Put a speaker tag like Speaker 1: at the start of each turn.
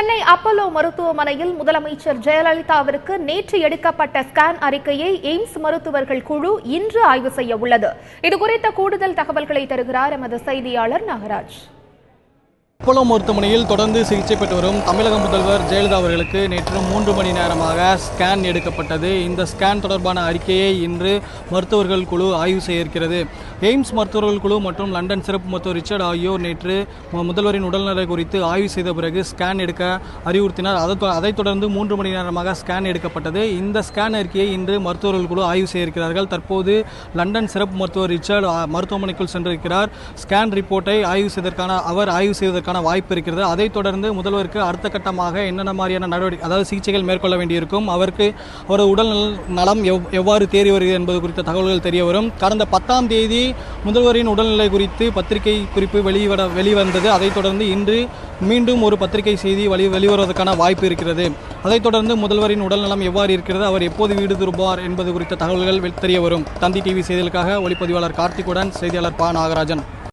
Speaker 1: Chennai Apollo மருத்துவமனையில் முதலமைச்சர் ஜெயலலிதாவிற்கு நேற்று எடுக்கப்பட்ட ஸ்கேன் அறிக்கையை எய்ம்ஸ் மருத்துவர்கள் குழு இன்று ஆய்வு செய்ய உள்ளது. இதுகுறித்த கூடுதல் தகவல்களை தருகிறார் எமது செய்தியாளர் நாகராஜ்.
Speaker 2: அப்பல்லோ மருத்துவமனையில் தொடர்ந்து சிகிச்சை பெற்று வரும் தமிழக முதல்வர் ஜெயலலிதா அவர்களுக்கு நேற்று 3 மணி நேரமாக ஸ்கேன் எடுக்கப்பட்டது. இந்த ஸ்கேன் தொடர்பான அறிக்கையை இன்று மருத்துவர்கள் குழு ஆய்வு செய்ய இருக்கிறது. எய்ம்ஸ் மருத்துவர்கள் குழு மற்றும் லண்டன் சிறப்பு மருத்துவர் ரிச்சர்ட் ஆகியோர் நேற்று முதல்வரின் உடல்நலை குறித்து ஆய்வு செய்த பிறகு ஸ்கேன் எடுக்க அறிவுறுத்தினார். அதைத் தொடர்ந்து 3 மணி நேரமாக ஸ்கேன் எடுக்கப்பட்டது. இந்த ஸ்கேன் அறிக்கையை இன்று மருத்துவர்கள் குழு ஆய்வு செய்ய இருக்கிறார்கள். தற்போது லண்டன் சிறப்பு மருத்துவர் ரிச்சர்ட் மருத்துவமனைக்குள் சென்றிருக்கிறார். ஸ்கேன் ரிப்போர்ட்டை ஆய்வு செய்வதற்கான வாய்ப்பு இருக்கிறது. அதைத் தொடர்ந்து முதல்வருக்கு அடுத்த கட்டமாக என்னென்ன மாதிரியான நடவடிக்கை, அதாவது சிகிச்சைகள் மேற்கொள்ள வேண்டியிருக்கும், அவரது உடல் நலம் எவ்வாறு தேறி வருகிறது என்பது குறித்த தகவல்கள் தெரிய வரும். கடந்த 10ஆம் தேதி முதல்வரின் உடல்நிலை குறித்து பத்திரிகை குறிப்பு வெளிவந்தது. அதைத் தொடர்ந்து இன்று மீண்டும் ஒரு பத்திரிகை செய்தி வெளிவருவதற்கான வாய்ப்பு இருக்கிறது. அதைத் தொடர்ந்து முதல்வரின் உடல்நலம் எவ்வாறு இருக்கிறது, அவர் எப்போது வீடு திரும்புவார் என்பது குறித்த தகவல்கள் தெரிய வரும். தந்தி டிவி செய்திகளுக்காக ஒளிப்பதிவாளர் கார்த்திகுடன் செய்தியாளர் ப. நாகராஜன்.